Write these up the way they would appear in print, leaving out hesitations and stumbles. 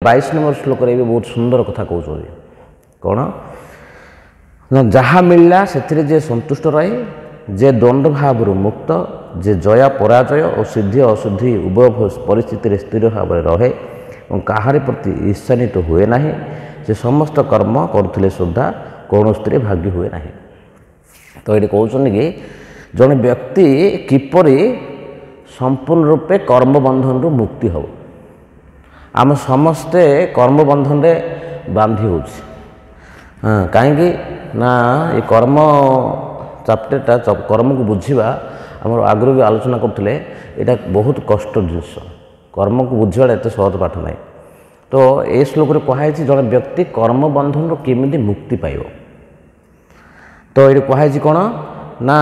22 number श्लोक रे भी बहुत सुंदर कथा कहते कौन ना जहाँ मिलला से जे संतुष्ट रहे जे द्वंद भाव मुक्त जे जया पराजय और सिद्धि अशुद्धि उभय परिस्थिति स्थिर भाव रहे और कहार प्रति ईर्षान्वित हुए ना जे समस्त कर्म करुले सुधा कौन स्थिर भाग्य हुए ना। तो ये कहते कि जड़े व्यक्ति किपरि संपूर्ण रूपे कर्मबंधन रु मुक्ति हो। आम समस्ते कर्मबंधन रे बांधि हो कहीं ना ये कर्म चैप्टरटा कर्म को बुझा आम आगु भी आलोचना करते यहाँ बहुत कष्ट जिनस कर्म को बुझा एत सहज पाठ ना। तो ये श्लोक कहुई जड़े व्यक्ति कर्मबंधन केमी मुक्ति पाइब। तो ये कहुई कौन ना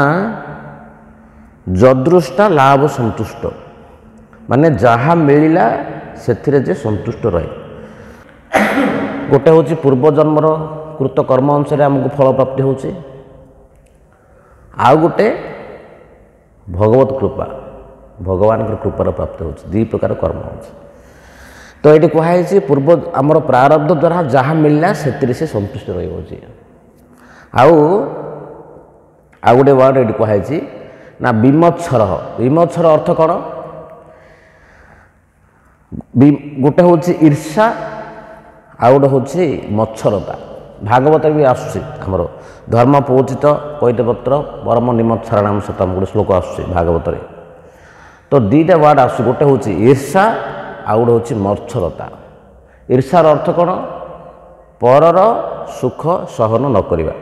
जदृष्टा लाभ संतुष्ट माने जहाँ मिलला से जे संतुष्ट रहे। गोटे हूँ पूर्व जन्मर कृत कर्म अनुसार आमको फल प्राप्ति होचे आउ गोटे भगवत कृपा भगवान कृपार प्राप्ति होचे दी प्रकार कर्म होचे। तो ये कहुई पूर्व आमर प्रारब्ध द्वारा जहाँ मिलला से संतुष्ट रही आउ गोटे वर्ड ये कहुई ना विमत्सर। विमत्सर अर्थ कौन गोटे हूँ ईर्षा आउ गोटे हूँ मत्सरता। भागवत भी आमर धर्म पूजित कैतपत्र परम निमत्सराणाम शतम गोटे श्लोक आसूँ भागवत। तो दीटा वार्ड आस गोटे हूँ ईर्षा आउ गोटे हूँ मत्सरता। ईर्षार अर्थ कौन परर सुख सहन न करिबा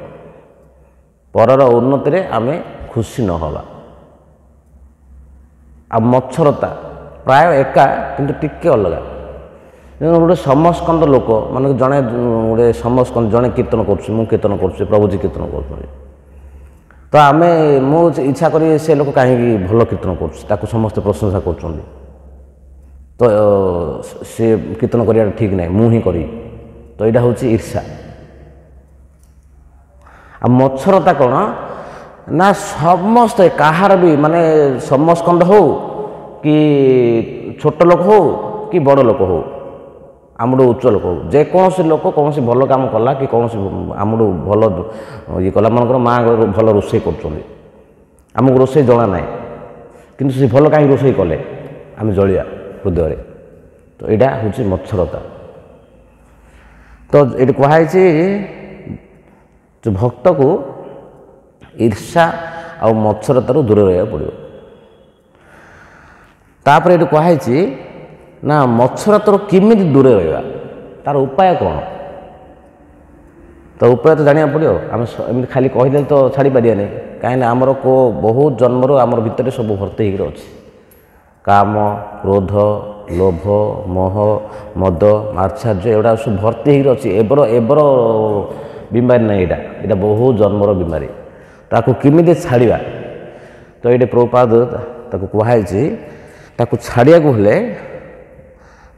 परर उन्नति रे आमे खुशी न हवा। आ मत्सरता प्राय एका किंतु टिके अलग गोटे समस्कंद लोक मान जड़े गोटे समस्कंद जड़े कीर्तन कीर्तन कर प्रभुजी कीर्तन कर तो आम मो इच्छा करी से लोक कहीं भल कीर्तन कर समस्त प्रशंसा कर तो सी कीर्तन कर ठीक ना मुझे करी। तो यहाँ हूँ ईर्षा। आ मत्सरता कौन ना समस्ते कहार भी माने समस्कंद हो कि छोट लोक हो कि बड़ लोक हो आमठू उच्च लोक हो जेकोसी लोक कौन भल काम कला कि कौन आमठू भल ये कला मनकर माँ भल रोषे करमको रोषे जना ना कि सी भल कहीं रोषे कले आम जलिया हृदय। तो यहाँ हूँ मत्सरता। तो ये कहुई जो भक्त को ईर्षा आ मत्सरतार दूर रहा पड़ो। तापर ये कहुई ना मत्सरतार किमी दूर रहा तार उपाय कौन। तो उपाय तो जाना पड़ो आम खाली कहदे तो छाड़ी पारिया कहीं आमर को बहुत जन्मर आमर भितर सब भर्ती हो काम क्रोध लोभ मोह मद मात्सर्य एगुड़ा सब भर्ती हो एबर एबर बीमारी ना यहाँ बहुत जन्मर बीमारी ताकू किमिदे छाड़िबा। तो ये प्रभुपाद ताकू कहुई ताकू छाड़िया को हेले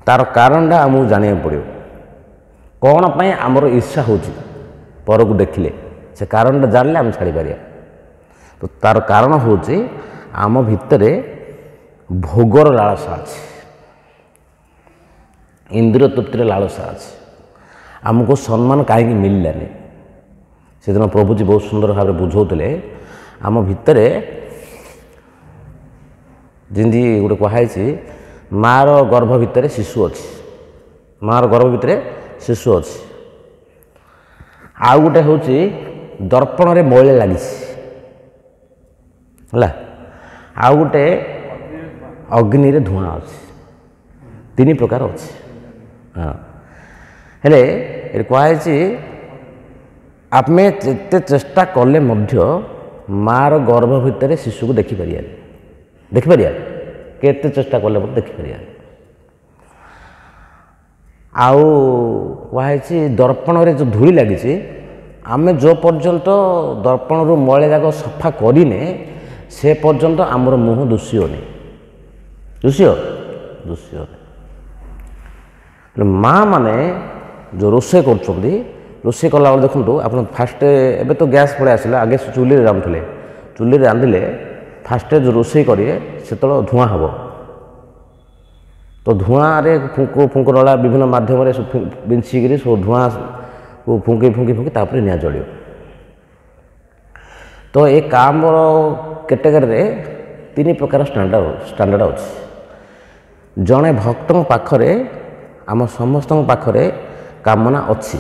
तार कारणटा आमको जाना पड़ो कौन पाई आमर ईर्षा हो पर को देखिले से कारणटा जानले आम छाड़ी पारिया। तो तार कारण हूँ आम भितरे भोगर लालसा अच्छे इंद्रिय तृप्तिर लालसा अच्छे आमको सम्मान कहीं मिललानी। से दिन प्रभुजी बहुत सुंदर भाव बुझाते आम भितर जमी गोटे कहुई मार गर्भ भितर शिशु अच्छी मार गर्भ भितर शिशु अच्छी आउ गोटे हूँ दर्पण रे मैल लगी आउ गोटे अग्नि रे धूआं अच्छी तीन प्रकार अच्छी। हाँ हेले कहुई आमे जिते चेष्टा कले मार गर्भ भितर शिशु को देखिपार केते चेष्टा कले देखिपार। आउ कहुई दर्पण रे जो धूली लगी आमे जो पर्यंत दर्पण रु मले जाक सफा करिने से पर्यंत आमर मुह दुष्यनी दुष्य माँ माने जो रोषे कर रोषे कला देखो आप फास्ट एबे तो गैस पड़े आसला आगे चूल्ही रांधुले चूल्ही रांधिले फास्ट जो रोषे करेंगे से धूआं हम तो धूआं फुंक नला विभिन्न माध्यम बिंचिकी सब धूआं को फुंकी फुंकी फुंकी तापर निआ जल। तो ये काम कैटेगरी तीन प्रकार स्टैंडर्ड अच्छी। जड़े भक्त पाखरे आम समस्त पाखरे कामना अच्छी।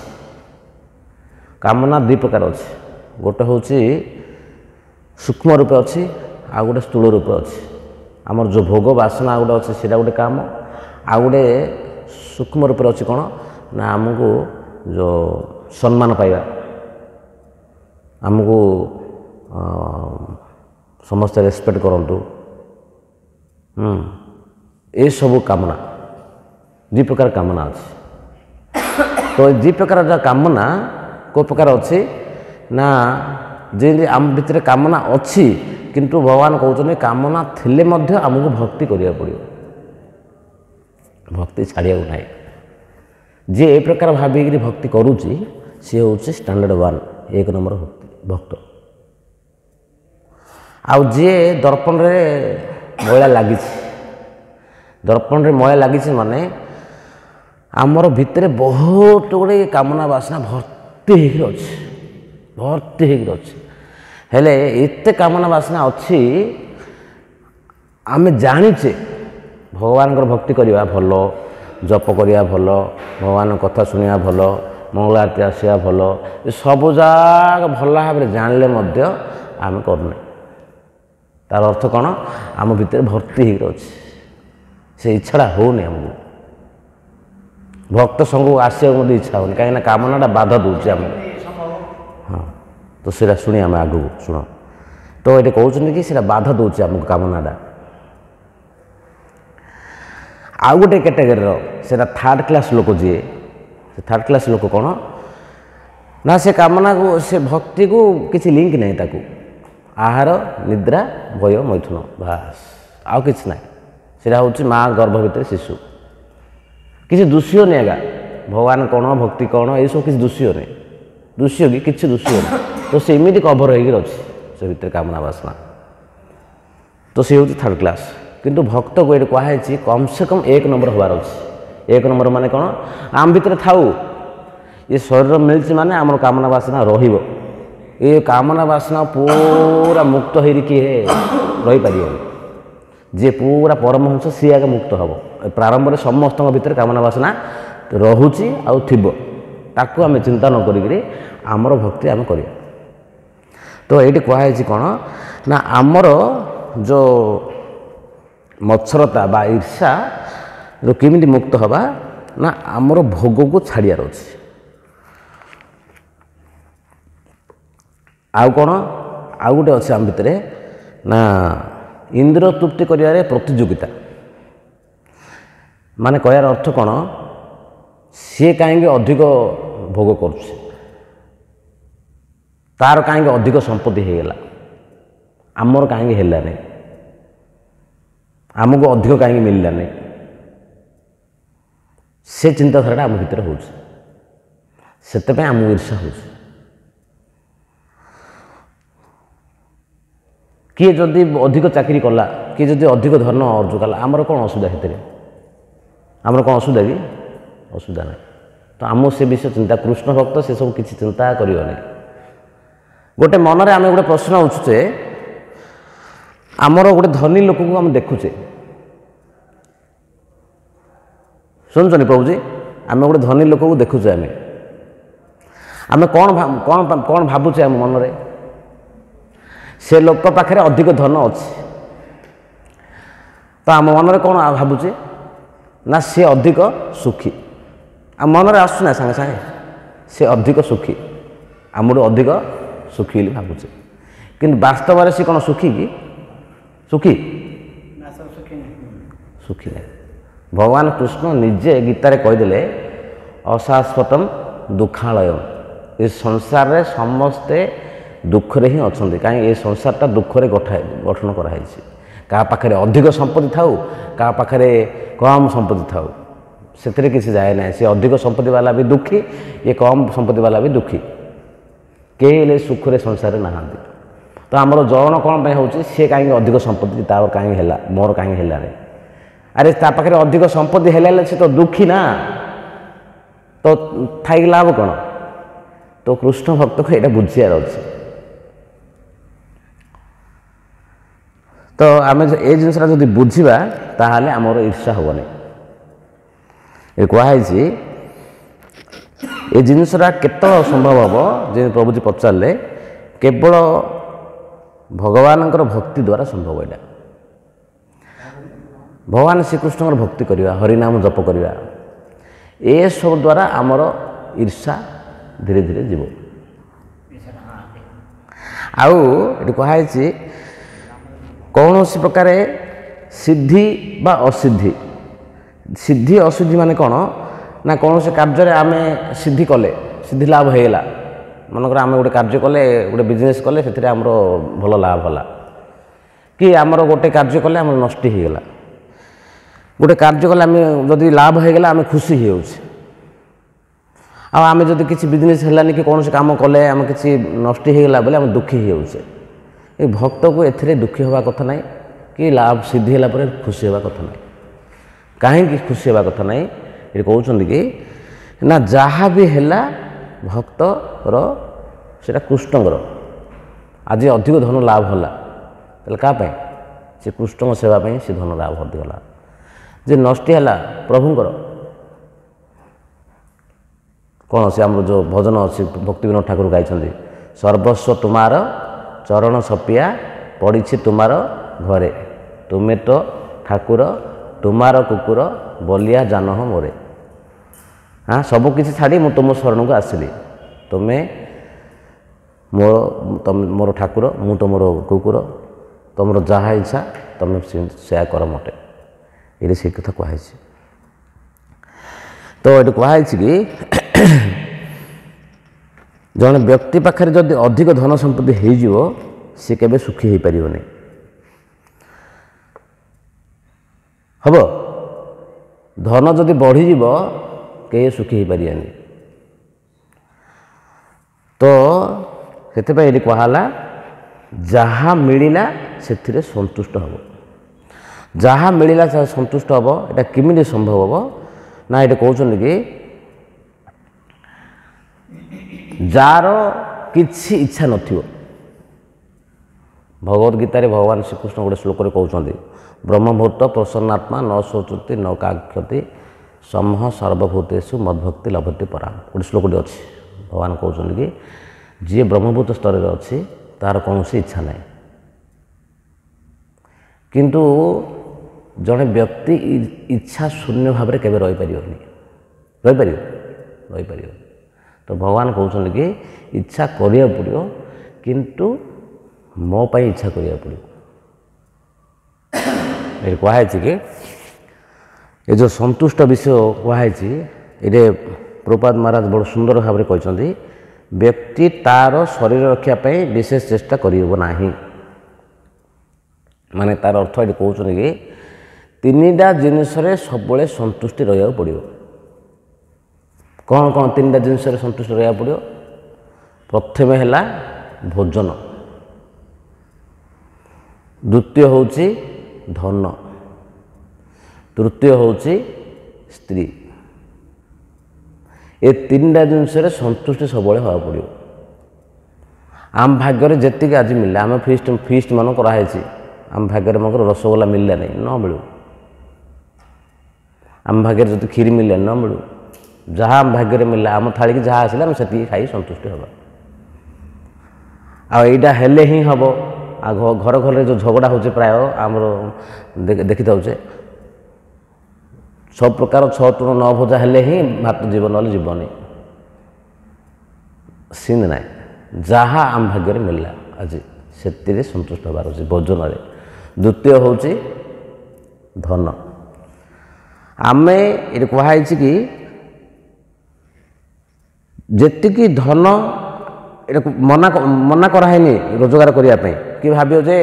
कामना दु प्रकार अच्छी, गोटे हूँ सूक्ष्म रूपे अच्छी, आ गोटे स्थूल रूपे अच्छी। आमर जो भोग बासना गोटे अच्छे से गोटे काम, आ गोटे सूक्ष्म रूप अच्छी कौन ना आमको जो सम्मान पाइबा, आमको समस्त रेस्पेक्ट करंतु, ये सब कामना दु प्रकार कामना अच्छी। तो दु प्रकार जो कामना को प्रकार अच्छी ना जे आम भितर कामना अच्छी, किंतु भगवान कहते कामना थिले मध्य आमको भक्ति करिया पड़ियो, भक्ति छाड़िया ना। जे ए प्रकार भाविक भक्ति करुच्ची सी हूँ स्टैंडर्ड 1 1 नंबर भक्त। आउ जे दर्पण रे मैला लगी, दर्पण रे मैला लगी माने आमर भितर बहुत गुड़े कामना बासना भर्ती होकर अच्छी हेले एते कामना बासना अच्छी। आमे जानिचे भगवान भक्ति करवा भल, जप करवा भल, भगवान कथा शुणा भल, मंगल आरती आसा भल, सबू जाक भल भाव जानले आम करने। तार अर्थ कौन आम भितर भर्ती होकर अच्छी, से इच्छा होनी आमको भक्त संग आसा इच्छा होनी कहीं कामनाटा बाधा दूसरे आम। हाँ तो सीटा शुणी आम आग शुण। तो ये कहते कि सीटा बाधा दूसरे आमको कामनाटा। आउ गोटे कैटेगरी से थर्ड क्लास लोक जी, थर्ड क्लास लोक कौन ना से कामना को से भक्ति को किसी लिंक नहीं, ताकू आहार निद्रा भय मैथुन बास आउ कि ना। सीटा हूँ माँ गर्भ भितर शिशु, किसी दुष्य नहीं आगा भगवान कौन भक्ति कौन ये सब किसी दुष्य नहीं, दुष्य कि किसी दुष्य नहीं। तो से एमती कभर हो से भितर कामना बासना। तो सी हूँ थर्ड क्लास। किंतु भक्त को ये कहुई कम से कम 1 नंबर हबार अच्छे। 1 नंबर माने कौन आम भितर थाऊ ये शरीर मिलती माने आम कामना बासना रहिबो। ये कामना बासना पूरा मुक्त हो रही पार। जे पूरा परमहंस सी आगे मुक्त हम। प्रारंभ में समस्त भीतर कामना बासना रोचे आकू आम चिंता न करी आमर भक्ति आम कर। तो ये कहुई कौन ना आमर जो मत्सरता बा ईर्षा जो केमिति मुक्त हवा ना आमर भोग को छाड़ियार अच्छे। आउ कौन आउ गोटे अच्छे आम भितर ना इंद्र तृप्ति करियारे प्रतियोगिता। माने कहयार अर्थ कौन सी कहीं अधिक भोग करुचे, तार कहीं अधिक संपत्ति होगला, आमर कहीं है नहीं, आमको अधिक कहीं मिलला नहीं। से चिंताधारा आम भीतर हो आम ईर्षा हो। किए जदि अधिक चाकरी कला, किए जदि अधिक धन अर्जन कला, आमर कौन असुविधा है? आमर कौन असुविधा कि असुविधा ना। तो आम से विषय चिंता कृष्ण भक्त से सब किसी चिंता करियो नहीं। गोटे मनरे आम गोटे प्रश्न उठुचे आमर गोटे धनी लोक को आम देखुचे, शुणुचनी प्रभुजी आम गोटे धनी लोक को देखुचे आम कौन भावुचे आम मनरे से लोक पाखे अधिक धन अच्छे। तो आम मनरे कौन भावुचे ना सी अधिक सुखी। आम मनरे आसुना सांगे सांगे से अधिक सुखी, आमठू अधिक सुखी बोली भावुचे। किंतु वास्तव में सी कौन सुखी कि सुखी सुखी नहीं। भगवान कृष्ण निजे गीतारे कहीदेले अशाश्वतम दुखालयम। ये संसार रे समस्ते दुखरे ही अच्छा, कहीं ये संसारटा दुखरे गठन कराई। क्या पाखे अधिक संपत्ति थाऊ क्या पाखे कम संपत्ति थाऊ से किसी जाए ना। सी अधिक संपत्ति वाला भी दुखी, ये कम संपत्ति वाला भी दुखी, कहीं सुखरे संसार ना। तो आमर जलन कौन हो सी कहीं अधिक संपत्ति तार कहीं मोर कहीं है। ଆରେ ତା ପାଖରେ ଅଧିକ ସମ୍ପତ୍ତି ହେଲେ ସେ ତ ଦୁଃଖୀ ନା, ତ ଥାଇକି ଲାଭ କ'ଣ? ତ କୃଷ୍ଣ ଭକ୍ତକୁ ଏଇଟା ବୁଝିବାର ଅଛି। ତ ଆମେ ଏ ଜିନିଷଟା ଯଦି ବୁଝିବା ତାହେଲେ ଆମର ଈର୍ଷା ହେବନି। ଏ କୁହାହେଇଛି ଏ ଜିନିଷଟା କେତେବେଳେ ସମ୍ଭବ ହେବ? ଯେ ପ୍ରଭୁଜୀ ପଚାରିଲେ, କେବଳ ଭଗବାନଙ୍କର ଭକ୍ତି ଦ୍ୱାରା ସମ୍ଭବ। ଏଇଟା ଭଗବାନ ଶ୍ରୀକୃଷ୍ଣଙ୍କର ଭକ୍ତି କରିବା, ହରିନାମ ଜପ କରିବା, ଏସବୁ ଦ୍ୱାରା ଆମର ଈର୍ଷା ଧୀରେ ଧୀରେ ଯିବ। ଆଉ ଏଠି କୁହାହେଇଛି କୌଣସି ପ୍ରକାର ସିଦ୍ଧି ବା ଅସିଦ୍ଧି। ସିଦ୍ଧି ଅସିଦ୍ଧି ମାନେ କ'ଣ ନା, କୌଣସି କାର୍ଯ୍ୟରେ ଆମେ ସିଦ୍ଧି କଲେ, ସିଦ୍ଧି ଲାଭ ହେଇଗଲା। ମନେକର ଆମେ ଗୋଟେ କାର୍ଯ୍ୟ କଲେ, ଗୋଟେ ବିଜନେସ୍ କଲେ, ସେଥିରେ ଆମର ଭଲ ଲାଭ ହେଲା, କି ଆମର ଗୋଟେ କାର୍ଯ୍ୟ କଲେ ଆମର ନଷ୍ଟ ହେଇଗଲା। ଗୋଟେ କାର୍ଯ୍ୟ କଲେ ଆମେ ଯଦି ଲାଭ ହେଇଗଲା ଆମେ ଖୁସି ହେଇଯାଉଛେ, ଆଉ ଆମେ ଯଦି କିଛି ବିଜନେସ୍ ହେଲାନି କି କୌଣସି କାମ କଲେ ଆମେ କିଛି ନଷ୍ଟ ହେଇଗଲା ବୋଲି ଆମେ ଦୁଃଖୀ ହେଇଯାଉଛେ। ଏ ଭକ୍ତକୁ ଏଥିରେ ଦୁଃଖୀ ହେବା କଥା ନାହିଁ, କି ଲାଭ ସିଦ୍ଧି ହେଲା ପରେ ଖୁସି ହେବା କଥା ନାହିଁ। କାହିଁକି ଖୁସି ହେବା କଥା ନାହିଁ? ଏଠି କହୁଛନ୍ତି କି ନା, ଯାହା ବି ହେଲା ଭକ୍ତର ସେଇଟା କୃଷ୍ଣଙ୍କର। ଆଜି ଅଧିକ ଧନ ଲାଭ ହେଲା, ତାହେଲେ କାହା ପାଇଁ? ସେ କୃଷ୍ଣଙ୍କ ସେବା ପାଇଁ ସେ ଧନ ଲାଭ ଅଧିକ ହେଲା। ଯେ ନଷ୍ଟ ହେଲା ପ୍ରଭୁଙ୍କର, କ'ଣ ସେ ଆମର ଯେଉଁ ଭଜନ ଅଛି ଭକ୍ତିବିନୋଦ ଠାକୁର ଗାଇଛନ୍ତି, ସର୍ବସ୍ୱ ତୁମାର ଚରଣ ସପିଆ ପଡ଼ିଛି ତୁମାର ଘରେ, ତୁମେ ତ ଠାକୁର ତୁମାର କୁକୁର ବଲିଆ ଜାନହ ମୋରେ। ହଁ, ସବୁ କିଛି ଛାଡ଼ି ମୁଁ ତୁମ ଶରଣକୁ ଆସିଲି। ତୁମେ ମୋର ଠାକୁର, ମୁଁ ତୁମର କୁକୁର, ତୁମର ଯାହା ଇଚ୍ଛା ତୁମେ ସେୟା କର ମୋତେ। ଏଇଠି ସେଇ କଥା କୁହାହେଇଛି। ତ ଏଠି କୁହାହେଇଛି କି ଜଣେ ବ୍ୟକ୍ତି ପାଖରେ ଯଦି ଅଧିକ ଧନ ସମ୍ପତ୍ତି ହେଇଯିବ, ସେ କେବେ ସୁଖୀ ହେଇପାରିବନି। ହେବ? ଧନ ଯଦି ବଢ଼ିଯିବ କେହି ସୁଖୀ ହେଇପାରିବେନି। ତ ସେଥିପାଇଁ ଏଠି କୁହାହେଲା, ଯାହା ମିଳିଲା ସେଥିରେ ସନ୍ତୁଷ୍ଟ ହେବ। ଯାହା ମିଳିଲା ସେ ସନ୍ତୁଷ୍ଟ ହେବ। ଏଇଟା କେମିତି ସମ୍ଭବ ହେବ? ନା ଏଠି କହୁଛନ୍ତି କି ଯାହାର କିଛି ଇଚ୍ଛା ନଥିବ। ଭଗବତ ଗୀତାରେ ଭଗବାନ ଶ୍ରୀକୃଷ୍ଣ ଗୋଟେ ଶ୍ଲୋକରେ କହୁଛନ୍ତି, ବ୍ରହ୍ମଭୂତ ପ୍ରସନ୍ନାତ୍ମା ନ ଶୋଚତି ନ କାକ୍ଷତି ସମୂହ ସର୍ବଭୂତେଷୁ ମଦ୍ଭକ୍ତି ଲଭତି ପରାମ। ଗୋଟେ ଶ୍ଲୋକଟି ଅଛି। ଭଗବାନ କହୁଛନ୍ତି କି ଯିଏ ବ୍ରହ୍ମଭୂତ ସ୍ତରରେ ଅଛି ତାହାର କୌଣସି ଇଚ୍ଛା ନାହିଁ। କିନ୍ତୁ ଜଣେ ବ୍ୟକ୍ତି ଇଚ୍ଛା ଶୂନ୍ୟ ଭାବରେ କେବେ ରହିପାରିବନି। ରହିପାରିବ? ରହିପାରିବ। ତ ଭଗବାନ କହୁଛନ୍ତି କି ଇଚ୍ଛା କରିବାକୁ ପଡ଼ିବ, କିନ୍ତୁ ମୋ ପାଇଁ ଇଚ୍ଛା କରିବାକୁ ପଡ଼ିବ। ଏଠି କୁହାହେଇଛି କି ଏ ଯେଉଁ ସନ୍ତୁଷ୍ଟ ବିଷୟ କୁହାହେଇଛି, ଏଠି ପ୍ରଭୁପାଦ ମହାରାଜ ବଡ଼ ସୁନ୍ଦର ଭାବରେ କହିଛନ୍ତି, ବ୍ୟକ୍ତି ତାର ଶରୀର ରକ୍ଷା ପାଇଁ ବିଶେଷ ଚେଷ୍ଟା କରିବ ନାହିଁ। ମାନେ ତାର ଅର୍ଥ ଏଠି କହୁଛନ୍ତି କି ତିନିଟା ଜିନିଷରେ ସବୁବେଳେ ସନ୍ତୁଷ୍ଟି ରହିବାକୁ ପଡ଼ିବ। କ'ଣ କ'ଣ ତିନିଟା ଜିନିଷରେ ସନ୍ତୁଷ୍ଟ ରହିବାକୁ ପଡ଼ିବ? ପ୍ରଥମେ ହେଲା ଭୋଜନ, ଦ୍ୱିତୀୟ ହେଉଛି ଧନ, ତୃତୀୟ ହେଉଛି ସ୍ତ୍ରୀ। ଏ ତିନିଟା ଜିନିଷରେ ସନ୍ତୁଷ୍ଟି ସବୁବେଳେ ହେବାକୁ ପଡ଼ିବ। ଆମ ଭାଗ୍ୟରେ ଯେତିକି ଆଜି ମିଳିଲା, ଆମେ ଫିଷ୍ଟ ମାନ କରାହେଇଛି, ଆମ ଭାଗ୍ୟରେ ମଙ୍କର ରସଗୋଲା ମିଳିଲା ନାହିଁ, ନ ମିଳୁ। ଆମ ଭାଗ୍ୟରେ ଯଦି କ୍ଷୀରି ମିଳିଲା ନ ମିଳୁ। ଯାହା ଆମ ଭାଗ୍ୟରେ ମିଳିଲା, ଆମ ଥାଳିକି ଯାହା ଆସିଲା ଆମେ ସେତିକି ଖାଇ ସନ୍ତୁଷ୍ଟି ହେବା। ଆଉ ଏଇଟା ହେଲେ ହିଁ ହେବ। ଆଉ ଘର ଘରରେ ଯେଉଁ ଝଗଡ଼ା ହେଉଛି ପ୍ରାୟ ଆମର ଦେଖିଥାଉଛେ, ସବୁ ପ୍ରକାର 6 ତୁଣ 9 ଭଜା ହେଲେ ହିଁ ଭାତ ଯିବ, ନହେଲେ ଯିବନି। ସିନ୍ ନାହିଁ। ଯାହା ଆମ ଭାଗ୍ୟରେ ମିଳିଲା ଆଜି ସେଥିରେ ସନ୍ତୁଷ୍ଟ ହେବାର ଅଛି ଭୋଜନରେ। ଦ୍ୱିତୀୟ ହେଉଛି ଧନ। ଆମେ ଏଠି କୁହାହେଇଛି କି ଯେତିକି ଧନ, ଏଟାକୁ ମନା କରାହେଇନି ରୋଜଗାର କରିବା ପାଇଁ। କି ଭାବିବ ଯେ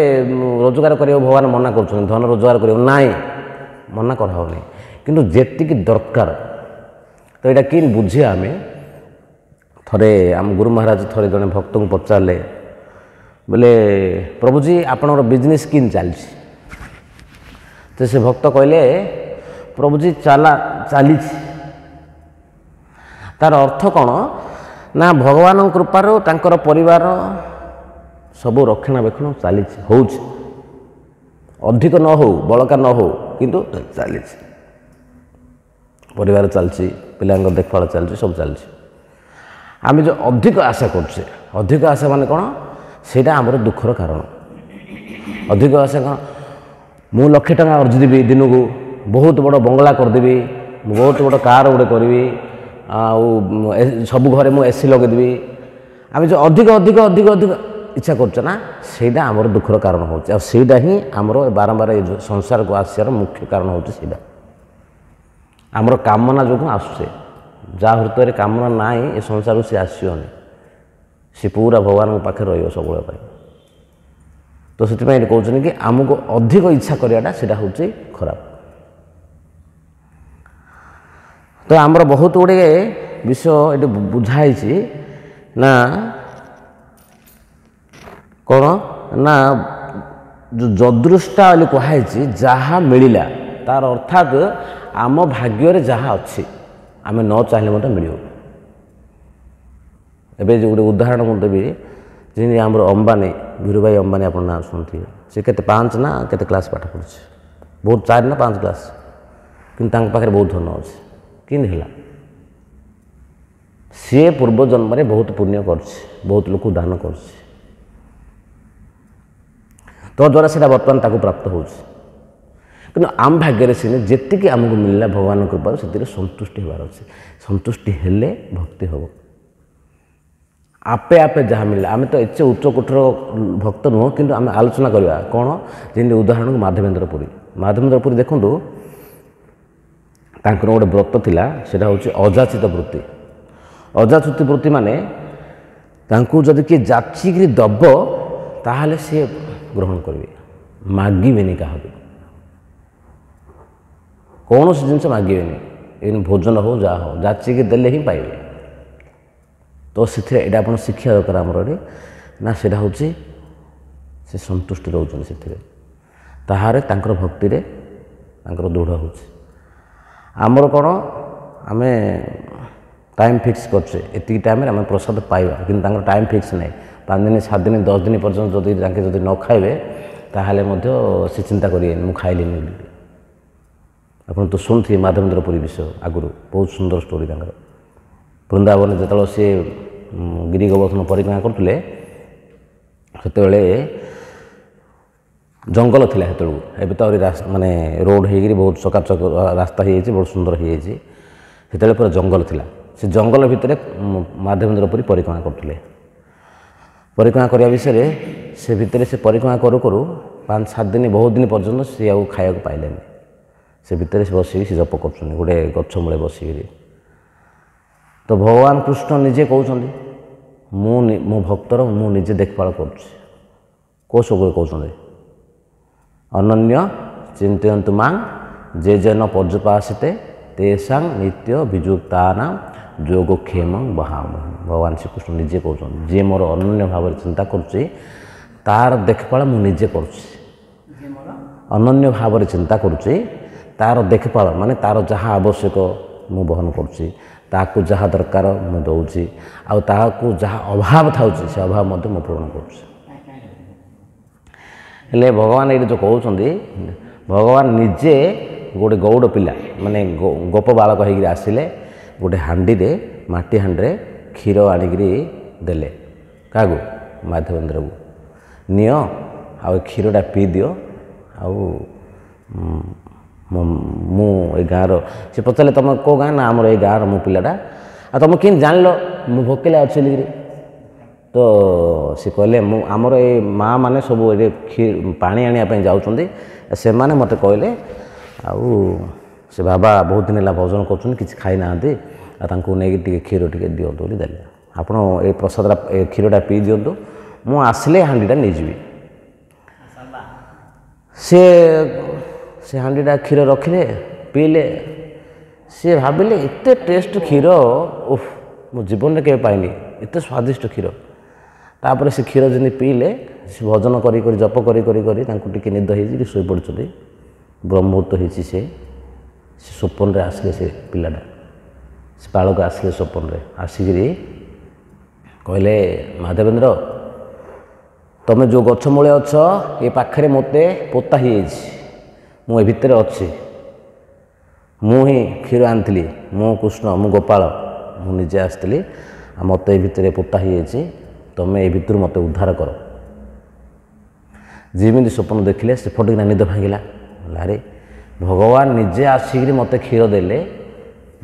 ରୋଜଗାର କରିବାକୁ ଭଗବାନ ମନା କରୁଛନ୍ତି, ଧନ ରୋଜଗାର କରିବାକୁ। ନାହିଁ, ମନା କରାହେଉନି, କିନ୍ତୁ ଯେତିକି ଦରକାର। ତ ଏଇଟା କେମିତି ବୁଝିବା ଆମେ? ଥରେ ଆମ ଗୁରୁ ମହାରାଜ ଥରେ ଜଣେ ଭକ୍ତଙ୍କୁ ପଚାରିଲେ, ବୋଲେ ପ୍ରଭୁଜୀ ଆପଣଙ୍କର ବିଜନେସ୍ କେମିତି ଚାଲିଛି? ତ ସେ ଭକ୍ତ କହିଲେ ପ୍ରଭୁଜୀ ଚାଲିଛି। ତାର ଅର୍ଥ କ'ଣ ନା ଭଗବାନଙ୍କ କୃପାରୁ ତାଙ୍କର ପରିବାର ସବୁ ରକ୍ଷଣାବେକ୍ଷଣ ଚାଲିଛି, ହେଉଛି। ଅଧିକ ନ ହେଉ, ବଳକା ନ ହେଉ, କିନ୍ତୁ ଚାଲିଛି। ପରିବାର ଚାଲିଛି, ପିଲାଙ୍କ ଦେଖଭାଳ ଚାଲିଛି, ସବୁ ଚାଲିଛି। ଆମେ ଯେଉଁ ଅଧିକ ଆଶା କରୁଛେ, ଅଧିକ ଆଶା ମାନେ କ'ଣ, ସେଇଟା ଆମର ଦୁଃଖର କାରଣ। ଅଧିକ ଆଶା କ'ଣ, ମୁଁ ଲକ୍ଷେ ଟଙ୍କା ଅର୍ଜିଦେବି ଦିନକୁ, ବହୁତ ବଡ଼ ବଙ୍ଗଳା କରିଦେବି, ମୁଁ ବହୁତ ବଡ଼ କାର୍ ଗୋଟେ କରିବି, ଆଉ ସବୁ ଘରେ ମୁଁ ଏସି ଲଗାଇଦେବି। ଆମେ ଯେଉଁ ଅଧିକ ଅଧିକ ଅଧିକ ଅଧିକ ଇଚ୍ଛା କରୁଛେ ନା, ସେଇଟା ଆମର ଦୁଃଖର କାରଣ ହେଉଛି। ଆଉ ସେଇଟା ହିଁ ଆମର ବାରମ୍ବାର ଏ ସଂସାରକୁ ଆସିବାର ମୁଖ୍ୟ କାରଣ ହେଉଛି ସେଇଟା। ଆମର କାମନା ଯୋଗୁଁ ଆସୁଛେ। ଯାହା ହୃଦୟରେ କାମନା ନାହିଁ, ଏ ସଂସାରକୁ ସେ ଆସିବନି, ସେ ପୁରା ଭଗବାନଙ୍କ ପାଖରେ ରହିବ ସବୁବେଳେ ପାଇଁ। ତ ସେଥିପାଇଁ ଏଠି କହୁଛନ୍ତି କି ଆମକୁ ଅଧିକ ଇଚ୍ଛା କରିବାଟା ସେଇଟା ହେଉଛି ଖରାପ। ତ ଆମର ବହୁତ ଗୁଡ଼ିଏ ବିଷୟ ଏଠି ବୁଝା ହେଇଛି ନା କ'ଣ ନା ଯେଉଁ ଯଦୃଷ୍ଟା ବୋଲି କୁହାହେଇଛି, ଯାହା ମିଳିଲା, ତାର ଅର୍ଥାତ୍ ଆମ ଭାଗ୍ୟରେ ଯାହା ଅଛି ଆମେ ନ ଚାହିଁଲେ ମଧ୍ୟ ମିଳିବ। ଏବେ ଯେଉଁ ଗୋଟେ ଉଦାହରଣ ମୁଁ ଦେବି, ଯେମିତି ଆମର ଅମ୍ବାନୀ, ଧୀରୁଭାଇ ଅମ୍ବାନୀ, ଆପଣ ନାଁ ଶୁଣିଥିବେ। ସେ କେତେ 5 ନା କେତେ କ୍ଲାସ୍ ପାଠ ପଢ଼ୁଛି, ବହୁତ 4 ନା 5 କ୍ଲାସ୍, କିନ୍ତୁ ତାଙ୍କ ପାଖରେ ବହୁତ ଧନ ଅଛି। କେମିତି ହେଲା? ସିଏ ପୂର୍ବ ଜନ୍ମରେ ବହୁତ ପୁଣ୍ୟ କରିଛି, ବହୁତ ଲୋକ ଦାନ କରିଛି, ତଦ୍ୱାରା ସେଇଟା ବର୍ତ୍ତମାନ ତାକୁ ପ୍ରାପ୍ତ ହେଉଛି। କିନ୍ତୁ ଆମ ଭାଗ୍ୟରେ ସିନେ ଯେତିକି ଆମକୁ ମିଳିଲା ଭଗବାନଙ୍କ କୃପାରୁ ସେଥିରେ ସନ୍ତୁଷ୍ଟି ହେବାର ଅଛି। ସନ୍ତୁଷ୍ଟି ହେଲେ ଭକ୍ତି ହେବ। ଆପେ ଆପେ ଯାହା ମିଳିଲା, ଆମେ ତ ଏତେ ଉଚ୍ଚ କୋଠର ଭକ୍ତ ନୁହଁ, କିନ୍ତୁ ଆମେ ଆଲୋଚନା କରିବା କ'ଣ, ଯେମିତି ଉଦାହରଣକୁ ମାଧବେନ୍ଦ୍ର ପୁରୀ। ମାଧବେନ୍ଦ୍ର ପୁରୀ ଦେଖନ୍ତୁ, ତାଙ୍କର ଗୋଟେ ବ୍ରତ ଥିଲା, ସେଇଟା ହେଉଛି ଅଯାଚିତ ବୃତ୍ତି। ଅଯାଚିତ ବୃତ୍ତି ମାନେ ତାଙ୍କୁ ଯଦି କିଏ ଯାଚିକିରି ଦେବ ତାହେଲେ ସିଏ ଗ୍ରହଣ କରିବେ, ମାଗିବେନି କାହାକୁ, କୌଣସି ଜିନିଷ ମାଗିବେନି। ଏଇନେ ଭୋଜନ ହେଉ ଯାହା ହେଉ, ଯାଚିକି ଦେଲେ ହିଁ ପାଇବେ। ତ ସେଥିରେ ଏଇଟା ଆପଣ ଶିକ୍ଷା ଦରକାର ଆମର ଏଠି ନା, ସେଇଟା ହେଉଛି ସେ ସନ୍ତୁଷ୍ଟି ରହୁଛନ୍ତି ସେଥିରେ, ତାହାରେ ତାଙ୍କର ଭକ୍ତିରେ ତାଙ୍କର ଦୃଢ଼ ହେଉଛି। ଆମର କ'ଣ, ଆମେ ଟାଇମ୍ ଫିକ୍ସ କରୁଛେ, ଏତିକି ଟାଇମ୍ରେ ଆମେ ପ୍ରସାଦ ପାଇବା, କିନ୍ତୁ ତାଙ୍କର ଟାଇମ୍ ଫିକ୍ସ ନାହିଁ। 5 ଦିନ 7 ଦିନ 10 ଦିନ ପର୍ଯ୍ୟନ୍ତ ଯଦି ତାଙ୍କେ ଯଦି ନ ଖାଇବେ ତାହେଲେ ମଧ୍ୟ ସେ ଚିନ୍ତା କରିବେନି ମୁଁ ଖାଇଲିନି ବୋଲି। ଆପଣ ତ ଶୁଣିଥିବେ ମାଧବେନ୍ଦ୍ର ପୁରୀ ବିଷୟ, ଆଗରୁ ବହୁତ ସୁନ୍ଦର ଷ୍ଟୋରି ତାଙ୍କର। ବୃନ୍ଦାବନ ଯେତେବେଳେ ସେ ଗିରି ଗୋବର୍ଦ୍ଧନ ପରିକ୍ରମା କରୁଥିଲେ, ସେତେବେଳେ ଜଙ୍ଗଲ ଥିଲା ସେତେବେଳକୁ। ଏବେ ତ ଆହୁରି ମାନେ ରୋଡ଼ ହେଇକରି ବହୁତ ଚକାଚକ ରାସ୍ତା ହେଇଯାଇଛି, ବହୁତ ସୁନ୍ଦର ହେଇଯାଇଛି। ସେତେବେଳେ ପୁରା ଜଙ୍ଗଲ ଥିଲା। ସେ ଜଙ୍ଗଲ ଭିତରେ ମାଧବେନ୍ଦ୍ର ପୁରୀ ପରିକ୍ରମା କରୁଥିଲେ। ପରିକ୍ରମା କରିବା ବିଷୟରେ ସେ ଭିତରେ ସେ ପରିକ୍ରମା କରୁ କରୁ 5-7 ଦିନ, ବହୁତ ଦିନ ପର୍ଯ୍ୟନ୍ତ ସେ ଆଉ ଖାଇବାକୁ ପାଇଲେନି। ସେ ଭିତରେ ସେ ବସିକି ସେ ଜପ କରୁଛନ୍ତି ଗୋଟେ ଗଛ ମୂଳେ ବସିକିରି। ତ ଭଗବାନ କୃଷ୍ଣ ନିଜେ କହୁଛନ୍ତି, ମୋ ଭକ୍ତର ମୁଁ ନିଜେ ଦେଖଭାଳ କରୁଛି। କେଉଁ ସବୁରେ କହୁଛନ୍ତି, ଅନନ୍ୟ ଚିନ୍ତୟନ୍ତୁ ମାଂ ଯେ ଯେନ ପର୍ଯ୍ୟୁପାସିତେ ତେଷାଂ ନିତ୍ୟ ବିଯୁକ୍ତାନାଂ ଯୋଗକ୍ଷେମଂ ବହାମହଂ। ଭଗବାନ ଶ୍ରୀକୃଷ୍ଣ ନିଜେ କହୁଛନ୍ତି, ଯିଏ ମୋର ଅନନ୍ୟ ଭାବରେ ଚିନ୍ତା କରୁଛି ତାର ଦେଖଭାଳ ମୁଁ ନିଜେ କରୁଛି। ଅନନ୍ୟ ଭାବରେ ଚିନ୍ତା କରୁଛି, ତାର ଦେଖଭାଳ ମାନେ ତାର ଯାହା ଆବଶ୍ୟକ ମୁଁ ବହନ କରୁଛି, ତାକୁ ଯାହା ଦରକାର ମୁଁ ଦେଉଛି, ଆଉ ତାହାକୁ ଯାହା ଅଭାବ ଥାଉଛି ସେ ଅଭାବ ମଧ୍ୟ ମୁଁ ପୂରଣ କରୁଛି। ହେଲେ ଭଗବାନ ଏଇଠି ଯେଉଁ କହୁଛନ୍ତି, ଭଗବାନ ନିଜେ ଗୋଟେ ଗୌଡ଼ ପିଲା ମାନେ ଗୋପ ବାଳକ ହେଇକିରି ଆସିଲେ, ଗୋଟେ ହାଣ୍ଡିରେ, ମାଟି ହାଣ୍ଡିରେ କ୍ଷୀର ଆଣିକିରି ଦେଲେ। କାହାକୁ? ମାଧବେନ୍ଦ୍ରକୁ। ନିଅ ଆଉ କ୍ଷୀରଟା ପିଇ ଦିଅ, ଆଉ ମୁଁ ଏଇ ଗାଁର, ସେ ପଚାରିଲେ ତୁମ କେଉଁ ଗାଁ? ନା ଆମର ଏଇ ଗାଁର ମୁଁ ପିଲାଟା। ଆଉ ତୁମେ କେମିତି ଜାଣିଲ ମୁଁ ଭୋକିଲା ଅଛି ବୋଲିକିରି? ତ ସେ କହିଲେ, ଆମର ଏଇ ମାଆ ମାନେ ସବୁ ଏଠି ପାଣି ଆଣିବା ପାଇଁ ଯାଉଛନ୍ତି, ସେମାନେ ମୋତେ କହିଲେ, ଆଉ ସେ ବାବା ବହୁତ ଦିନ ହେଲା ଭୋଜନ କରୁଛନ୍ତି, କିଛି ଖାଇନାହାନ୍ତି, ଆଉ ତାଙ୍କୁ ନେଇକି ଟିକେ କ୍ଷୀର ଟିକେ ଦିଅନ୍ତୁ ବୋଲି ଦେଲେ। ଆପଣ ଏ ପ୍ରସାଦଟା, ଏ କ୍ଷୀରଟା ପିଇ ଦିଅନ୍ତୁ, ମୁଁ ଆସିଲେ ହାଣ୍ଡିଟା ନେଇଯିବି। ସେ ହାଣ୍ଡିଟା କ୍ଷୀର ରଖିଲେ, ପିଇଲେ। ସିଏ ଭାବିଲେ ଏତେ ଟେଷ୍ଟ କ୍ଷୀର, ଓଃ ମୋ ଜୀବନରେ କେବେ ପାଇନି ଏତେ ସ୍ୱାଦିଷ୍ଟ କ୍ଷୀର। ତାପରେ ସେ କ୍ଷୀର ଯେମିତି ପିଇଲେ, ସେ ଭଜନ କରି କରି ଜପ କରି କରି କରି ତାଙ୍କୁ ଟିକେ ନିଦ ହେଇଛି, ଶୋଇପଡ଼ିଛନ୍ତି। ବ୍ରହ୍ମମୁହୂର୍ତ୍ତ ହେଇଛି, ସେ ସ୍ୱପ୍ନରେ ଆସିଲେ ସେ ପିଲାଟା, ସେ ବାଳକ ଆସିଲେ ସ୍ୱପ୍ନରେ ଆସିକିରି କହିଲେ ମାଧବେନ୍ଦ୍ର ତୁମେ ଯେଉଁ ଗଛ ମୂଳେ ଅଛ ଏ ପାଖରେ ମୋତେ ପୋତା ହେଇଯାଇଛି, ମୁଁ ଏ ଭିତରେ ଅଛି, ମୁଁ ହିଁ କ୍ଷୀର ଆଣିଥିଲି, ମୁଁ କୃଷ୍ଣ, ମୁଁ ଗୋପାଳ, ମୁଁ ନିଜେ ଆସିଥିଲି ଆଉ ମୋତେ ଏ ଭିତରେ ପୋତା ହେଇଯାଇଛି, ତୁମେ ଏ ଭିତରୁ ମୋତେ ଉଦ୍ଧାର କର। ଯେମିତି ସ୍ୱପ୍ନ ଦେଖିଲେ ସେ ଫଟିକିନା ନିଦ ଭାଙ୍ଗିଲା। ଆରେ ଭଗବାନ ନିଜେ ଆସିକିରି ମୋତେ କ୍ଷୀର ଦେଲେ,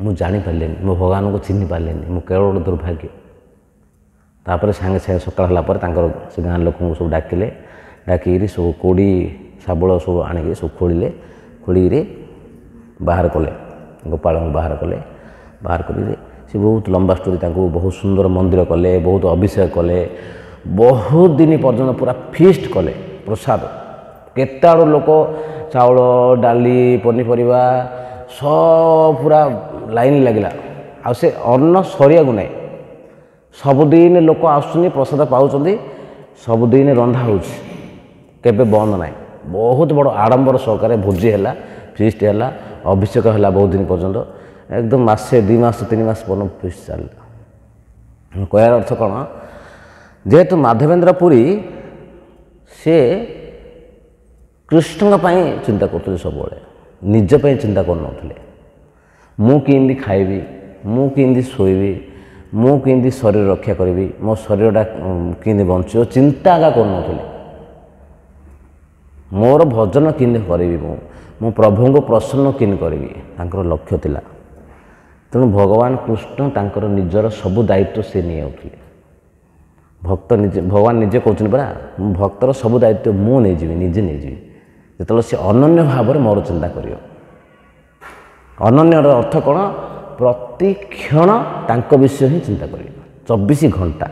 ମୁଁ ଜାଣିପାରିଲିନି, ମୁଁ ଭଗବାନଙ୍କୁ ଚିହ୍ନି ପାରିଲିନି, ମୁଁ କେବଳ ଗୋଟେ ଦୁର୍ଭାଗ୍ୟ। ତାପରେ ସାଙ୍ଗେ ସାଙ୍ଗେ ସକାଳ ହେଲା ପରେ ତାଙ୍କର ସେ ଗାଁ ଲୋକଙ୍କୁ ସବୁ ଡାକିଲେ, ଡାକିକିରି ସବୁ କୋଡ଼ି ଶାବଳ ସବୁ ଆଣିକି ସବୁ ଖୋଳିକିରି ବାହାର କଲେ, ଗୋପାଳଙ୍କୁ ବାହାର କଲେ। ବାହାର କରିକିରି ସେ ବହୁତ ଲମ୍ବା ଷ୍ଟୋରି, ତାଙ୍କୁ ବହୁତ ସୁନ୍ଦର ମନ୍ଦିର କଲେ, ବହୁତ ଅଭିଷେକ କଲେ, ବହୁତ ଦିନ ପର୍ଯ୍ୟନ୍ତ ପୁରା ଫିଷ୍ଟ କଲେ ପ୍ରସାଦ। କେତେ ଆଡ଼ୁ ଲୋକ ଚାଉଳ ଡାଲି ପନିପରିବା ସବୁ ପୁରା ଲାଇନ୍ ଲାଗିଲା, ଆଉ ସେ ଅନ୍ନ ସରିବାକୁ ନାହିଁ। ସବୁଦିନ ଲୋକ ଆସୁଛନ୍ତି, ପ୍ରସାଦ ପାଉଛନ୍ତି, ସବୁଦିନ ରନ୍ଧା ହେଉଛି, କେବେ ବନ୍ଦ ନାହିଁ। ବହୁତ ବଡ଼ ଆଡ଼ମ୍ବର ସହକାରେ ଭୋଜି ହେଲା, ଫିଷ୍ଟ ହେଲା, ଅଭିଷେକ ହେଲା ବହୁତ ଦିନ ପର୍ଯ୍ୟନ୍ତ, ଏକଦମ ମାସେ 2 ମାସ 3 ମାସ ପର୍ଯ୍ୟନ୍ତ ଫିଷ୍ଟ ଚାଲିଲା। କହିବାର ଅର୍ଥ କ'ଣ, ଯେହେତୁ ମାଧବେନ୍ଦ୍ର ପୁରୀ ସେ କୃଷ୍ଣଙ୍କ ପାଇଁ ଚିନ୍ତା କରୁଥିଲେ, ସବୁବେଳେ ନିଜ ପାଇଁ ଚିନ୍ତା କରୁନଥିଲେ। ମୁଁ କେମିତି ଖାଇବି, ମୁଁ କେମିତି ଶୋଇବି, ମୁଁ କେମିତି ଶରୀର ରକ୍ଷା କରିବି, ମୋ ଶରୀରଟା କେମିତି ବଞ୍ଚିବ, ଚିନ୍ତା ଆଗା କରୁନଥିଲେ। ମୋର ଭଜନ କେମିତି କରିବି, ମୁଁ ପ୍ରଭୁଙ୍କୁ ପ୍ରସନ୍ନ କେମିତି କରିବି, ତାଙ୍କର ଲକ୍ଷ୍ୟ ଥିଲା। ତେଣୁ ଭଗବାନ କୃଷ୍ଣ ତାଙ୍କର ନିଜର ସବୁ ଦାୟିତ୍ୱ ସେ ନେଇଯାଉଥିଲେ। ଭଗବାନ ନିଜେ କହୁଛନ୍ତି ପରା, ମୁଁ ଭକ୍ତର ସବୁ ଦାୟିତ୍ୱ ମୁଁ ନେଇଯିବି, ନିଜେ ନେଇଯିବି, ଯେତେବେଳେ ସେ ଅନନ୍ୟ ଭାବରେ ମୋର ଚିନ୍ତା କରିବ। ଅନନ୍ୟର ଅର୍ଥ କ'ଣ, ପ୍ରତିକ୍ଷଣ ତାଙ୍କ ବିଷୟ ହିଁ ଚିନ୍ତା କରିବ, 24 ଘଣ୍ଟା।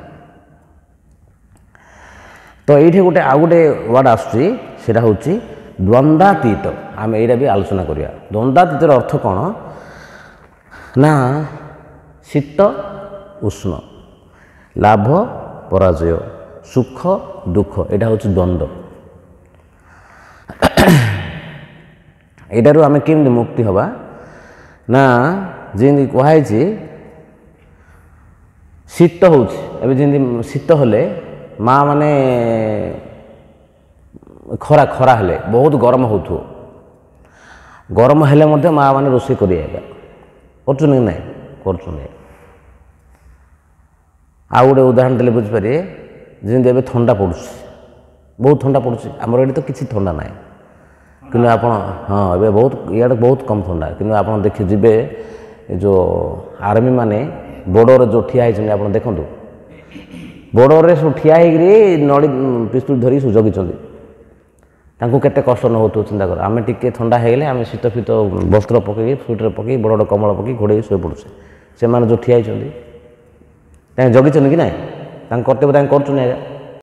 ତ ଏଇଠି ଆଉ ଗୋଟେ ୱାର୍ଡ଼ ଆସୁଛି, ସେଇଟା ହେଉଛି ଦ୍ୱନ୍ଦାତୀତ। ଆମେ ଏଇଟା ବି ଆଲୋଚନା କରିବା। ଦ୍ୱନ୍ଦାତୀତର ଅର୍ଥ କ'ଣ ନା, ଶୀତ ଉଷ୍ଣ, ଲାଭ ପରାଜୟ, ସୁଖ ଦୁଃଖ, ଏଇଟା ହେଉଛି ଦ୍ୱନ୍ଦ୍ୱ। ଏଇଟାରୁ ଆମେ କେମିତି ମୁକ୍ତି ହେବା ନା, ଯେମିତି କୁହାହେଇଛି ଶୀତ ହେଉଛି, ଏବେ ଯେମିତି ଶୀତ ହେଲେ ମା' ମାନେ ଖରା ହେଲେ ବହୁତ ଗରମ ହେଉଥିବ, ଗରମ ହେଲେ ମଧ୍ୟ ମା' ମାନେ ରୋଷେଇ କରିବା କରୁଛନ୍ତି କି ନାହିଁ, କରୁଛନ୍ତି। ଆଉ ଗୋଟେ ଉଦାହରଣ ଦେଲେ ବୁଝିପାରିବେ, ଯେମିତି ଏବେ ଥଣ୍ଡା ପଡ଼ୁଛି, ବହୁତ ଥଣ୍ଡା ପଡ଼ୁଛି, ଆମର ଏଠି ତ କିଛି ଥଣ୍ଡା ନାହିଁ, କିନ୍ତୁ ଆପଣ ଏବେ ବହୁତ ଇଆଡ଼େ ବହୁତ କମ୍ ଥଣ୍ଡା, କିନ୍ତୁ ଆପଣ ଯିବେ ଏ ଯେଉଁ ଆର୍ମି ମାନେ ବର୍ଡ଼ରରେ ଯେଉଁ ଠିଆ ହେଇଛନ୍ତି, ଆପଣ ଦେଖନ୍ତୁ ବର୍ଡ଼ରରେ ସବୁ ଠିଆ ହେଇକିରି ପିସ୍ତୁଲ ଧରିକି ସବୁ ଜଗିଛନ୍ତି, ତାଙ୍କୁ କେତେ କଷ୍ଟ ନ ହେଉଥିବ ଚିନ୍ତା କର। ଆମେ ଟିକେ ଥଣ୍ଡା ହେଇଗଲେ ଆମେ ଶୀତ ବସ୍ତ୍ର ପକାଇକି ସ୍ୱେଟର ପକାଇ ବଡ଼ ବଡ଼ କମଳ ପକାଇ ଘୋଡ଼େଇକି ଶୋଇପଡ଼ୁଛେ, ସେମାନେ ଯେଉଁ ଠିଆ ହେଇଛନ୍ତି ତାଙ୍କେ ଜଗିଛନ୍ତି କି ନାହିଁ, ତାଙ୍କ କର୍ତ୍ତବ୍ୟ ତାଙ୍କେ କରୁଛନ୍ତି ଆଜ୍ଞା।